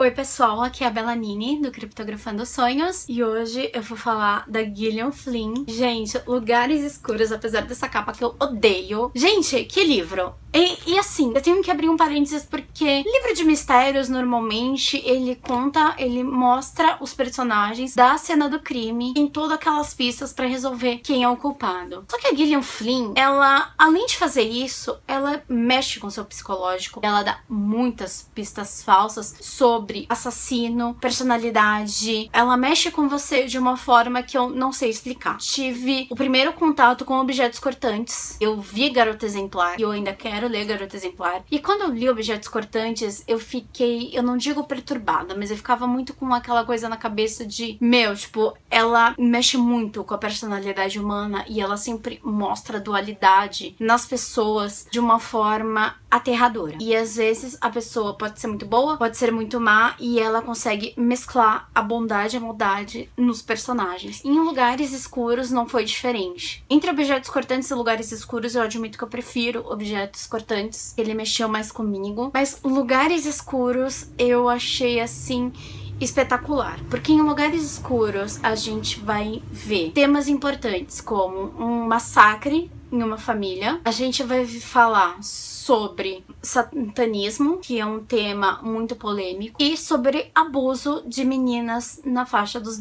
Oi pessoal, aqui é a Belanini do Criptografando Sonhos e hoje eu vou falar da Gillian Flynn. Gente, Lugares Escuros, apesar dessa capa que eu odeio. Gente, que livro! E assim, eu tenho que abrir um parênteses porque livro de mistérios, normalmente, ele mostra os personagens da cena do crime em todas aquelas pistas pra resolver quem é o culpado. Só que a Gillian Flynn, ela, além de fazer isso, ela mexe com o seu psicológico, ela dá muitas pistas falsas sobre assassino, personalidade, ela mexe com você de uma forma que eu não sei explicar. Tive o primeiro contato com objetos cortantes, eu vi Garota Exemplar e eu ainda quero ler Garota Exemplar. E quando eu li Objetos Cortantes, eu fiquei, eu não digo perturbada, mas eu ficava muito com aquela coisa na cabeça de, tipo, ela mexe muito com a personalidade humana e ela sempre mostra a dualidade nas pessoas de uma forma aterradora. E às vezes a pessoa pode ser muito boa, pode ser muito má, e ela consegue mesclar a bondade e a maldade nos personagens. Em Lugares Escuros não foi diferente. Entre Objetos Cortantes e Lugares Escuros, eu admito que eu prefiro Objetos Cortantes. Ele mexeu mais comigo. Mas Lugares Escuros eu achei assim espetacular, porque em Lugares Escuros a gente vai ver temas importantes como um massacre em uma família. A gente vai falar sobre satanismo, que é um tema muito polêmico, e sobre abuso de meninas na faixa dos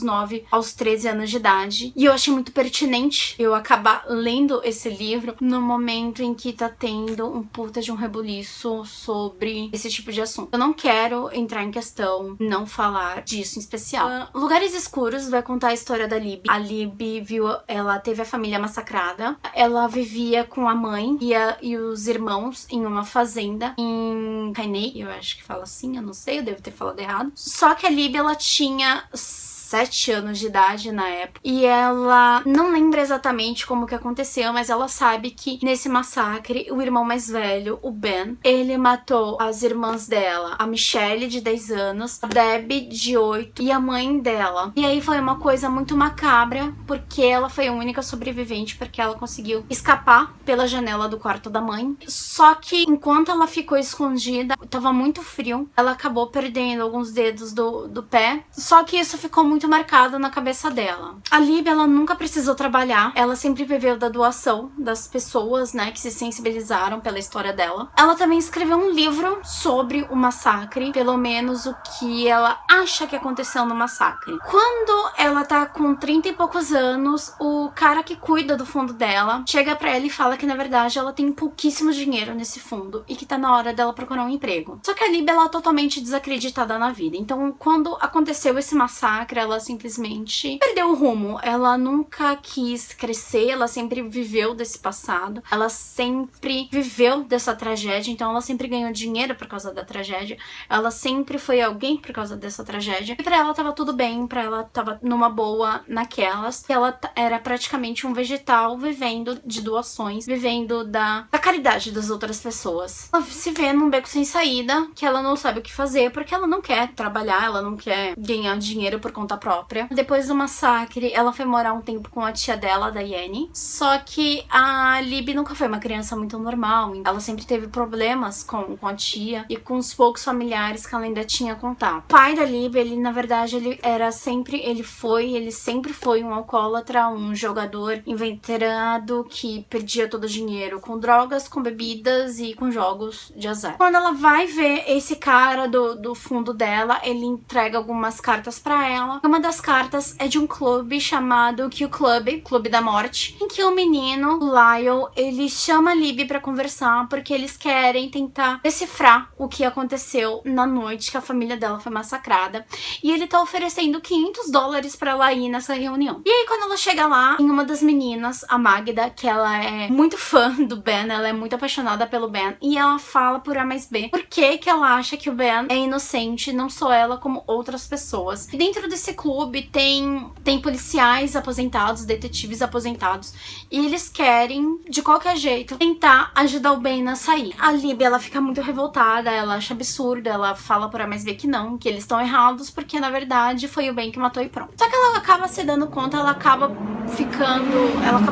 9 aos 13 anos de idade. E eu achei muito pertinente eu acabar lendo esse livro no momento em que tá tendo um puta de um rebuliço sobre esse tipo de assunto. Eu não quero entrar em questão, não falar disso em especial. Lugares Escuros vai contar a história da Libby. A Libby ela teve a família massacrada, ela vivia com a mãe e os irmãos em uma fazenda em Kainei, eu acho que fala assim, eu não sei, eu devo ter falado errado. Só que a Libby, ela tinha 7 anos de idade na época, e ela não lembra exatamente como que aconteceu, mas ela sabe que nesse massacre, o irmão mais velho, o Ben, ele matou as irmãs dela, a Michelle, de 10 anos, a Debbie, de 8, e a mãe dela. E aí foi uma coisa muito macabra, porque ela foi a única sobrevivente, porque ela conseguiu escapar pela janela do quarto da mãe. Só que enquanto ela ficou escondida, tava muito frio, ela acabou perdendo alguns dedos do pé, só que isso ficou muito marcado na cabeça dela. A Libby, ela nunca precisou trabalhar, ela sempre viveu da doação das pessoas, né, que se sensibilizaram pela história dela. Ela também escreveu um livro sobre o massacre, pelo menos o que ela acha que aconteceu no massacre. Quando ela tá com 30 e poucos anos, o cara que cuida do fundo dela chega pra ela e fala que, na verdade, ela tem pouquíssimo dinheiro nesse fundo e que tá na hora dela procurar um emprego. Só que a Libby, ela é totalmente desacreditada na vida. Então, quando aconteceu esse massacre, ela simplesmente perdeu o rumo. Ela nunca quis crescer, ela sempre viveu desse passado, ela sempre viveu dessa tragédia, então ela sempre ganhou dinheiro por causa da tragédia, ela sempre foi alguém por causa dessa tragédia, e pra ela tava tudo bem, pra ela tava numa boa naquelas, e ela era praticamente um vegetal vivendo de doações, vivendo da caridade das outras pessoas. Ela se vê num beco sem saída, que ela não sabe o que fazer, porque ela não quer trabalhar, ela não quer ganhar dinheiro por conta própria. Depois do massacre, ela foi morar um tempo com a tia dela, da Daiane. Só que a Libby nunca foi uma criança muito normal. Ela sempre teve problemas com a tia e com os poucos familiares que ela ainda tinha contato. O pai da Libby, ele na verdade, ele sempre foi um alcoólatra, um jogador inveterado que perdia todo o dinheiro com drogas, com bebidas e com jogos de azar. Quando ela vai ver esse cara do fundo dela, ele entrega algumas cartas pra ela. Uma das cartas é de um clube chamado Q Club, Clube da Morte, em que o menino, Lyle, ele chama a Libby pra conversar porque eles querem tentar decifrar o que aconteceu na noite que a família dela foi massacrada. E ele tá oferecendo $500 pra ela ir nessa reunião. E aí, quando ela chega lá, em uma das meninas, a Magda, que ela é muito fã do Ben, ela é muito apaixonada pelo Ben, e ela fala por A mais B por que ela acha que o Ben é inocente, não só ela, como outras pessoas. E dentro desse clube tem policiais aposentados, detetives aposentados, e eles querem, de qualquer jeito, tentar ajudar o Ben a sair. A Libby, ela fica muito revoltada, ela acha absurdo, ela fala por A mais B que não, que eles estão errados, porque na verdade foi o Ben que matou e pronto. Só que ela acaba se dando conta, ela acaba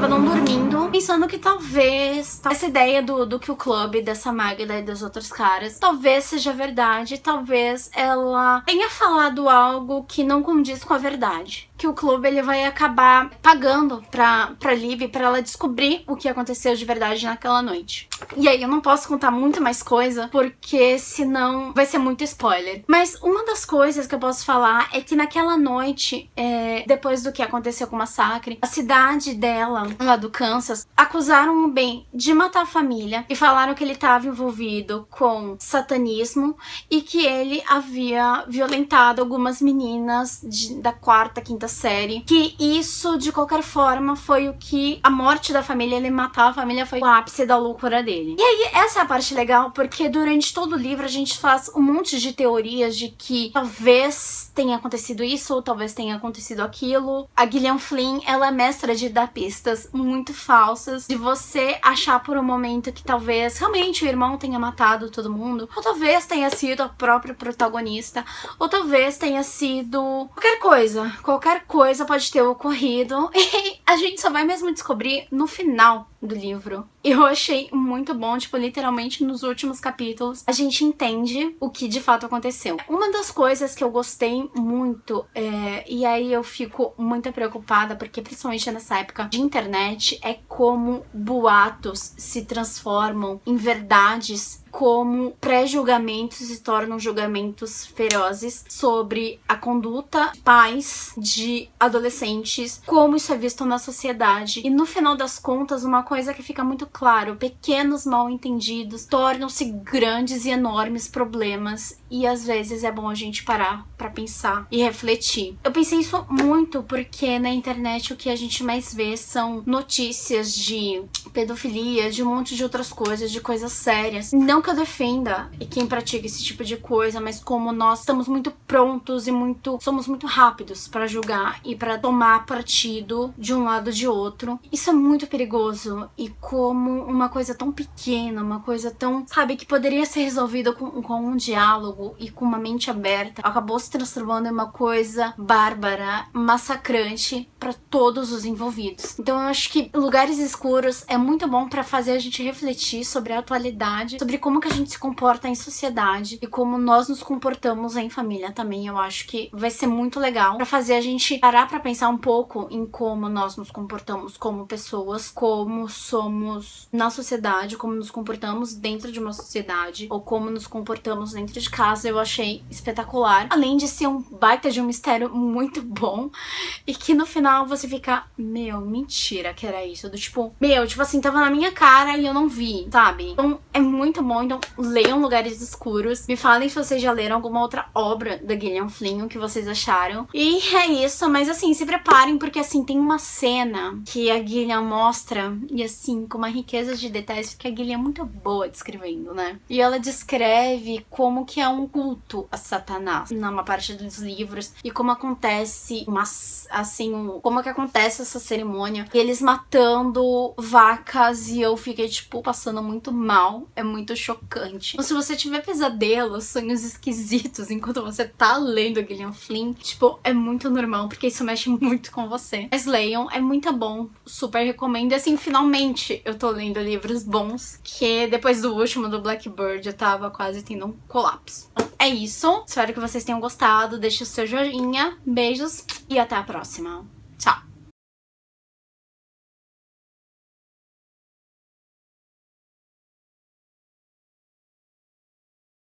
não dormindo, pensando que talvez essa ideia do que o clube, dessa Magda e dos outros caras, talvez seja verdade, talvez ela tenha falado algo que não condiz com a verdade. Que o clube, ele vai acabar pagando pra Libby, pra ela descobrir o que aconteceu de verdade naquela noite. E aí, eu não posso contar muito mais coisa, porque senão vai ser muito spoiler. Mas uma das coisas que eu posso falar é que naquela noite, depois do que aconteceu com o massacre, a cidade dela, lá do Kansas, acusaram o Ben de matar a família e falaram que ele estava envolvido com satanismo e que ele havia violentado algumas meninas da quarta, quinta série. Que isso, de qualquer forma, foi o que a morte da família, ele matar a família, foi o ápice da loucura dele. E aí, essa é a parte legal, porque durante todo o livro a gente faz um monte de teorias de que talvez tenha acontecido isso, ou talvez tenha acontecido aquilo. A Gillian Flynn, ela é mestra de dar pistas muito falsas, de você achar por um momento que talvez realmente o irmão tenha matado todo mundo, ou talvez tenha sido a própria protagonista, ou talvez tenha sido qualquer coisa pode ter ocorrido, e a gente só vai mesmo descobrir no final do livro. Eu achei muito bom, tipo, literalmente nos últimos capítulos a gente entende o que de fato aconteceu. Uma das coisas que eu gostei muito, e aí eu fico muito preocupada, porque principalmente nessa época de internet, é como boatos se transformam em verdades, como pré-julgamentos se tornam julgamentos ferozes sobre a conduta de pais de adolescentes, como isso é visto na sociedade. E no final das contas, uma coisa que fica muito claro, pequenos mal-entendidos tornam-se grandes e enormes problemas, e às vezes é bom a gente parar pra pensar e refletir. Eu pensei isso muito porque na internet o que a gente mais vê são notícias de pedofilia, de um monte de outras coisas, de coisas sérias. Não que eu defenda quem pratica esse tipo de coisa, mas como nós estamos muito prontos e somos muito rápidos pra julgar e pra tomar partido de um lado ou de outro, isso é muito perigoso. E como uma coisa tão pequena, uma coisa tão, sabe, que poderia ser resolvida com um diálogo e com uma mente aberta, acabou se transformando em uma coisa bárbara, massacrante pra todos os envolvidos. Então eu acho que Lugares Escuros é muito bom pra fazer a gente refletir sobre a atualidade, sobre como que a gente se comporta em sociedade e como nós nos comportamos em família também. Eu acho que vai ser muito legal pra fazer a gente parar pra pensar um pouco em como nós nos comportamos como pessoas, como somos na sociedade, como nos comportamos dentro de uma sociedade, ou como nos comportamos dentro de casa. Eu achei espetacular. Além de ser um baita de um mistério muito bom, e que no final você fica, mentira que era isso. Tipo assim, tava na minha cara e eu não vi, sabe? Então é muito bom. Então leiam Lugares Escuros. Me falem se vocês já leram alguma outra obra da Gillian Flynn, o que vocês acharam. E é isso, mas assim, se preparem, porque assim, tem uma cena que a Gillian mostra, e assim, com uma riqueza de detalhes, porque a Gillian é muito boa descrevendo, né? E ela descreve como que é um culto a Satanás numa parte dos livros, e como acontece como que acontece essa cerimônia, e eles matando vacas, e eu fiquei, tipo, passando muito mal. É muito chocante. Então, se você tiver pesadelos, sonhos esquisitos enquanto você tá lendo a Gillian Flynn, tipo, é muito normal, porque isso mexe muito com você. Mas leiam, é muito bom, super recomendo. E assim, finalmente eu tô lendo livros bons, que depois do último, do Blackbird, eu tava quase tendo um colapso. Então, é isso. Espero que vocês tenham gostado. Deixe o seu joinha. Beijos e até a próxima. Tchau!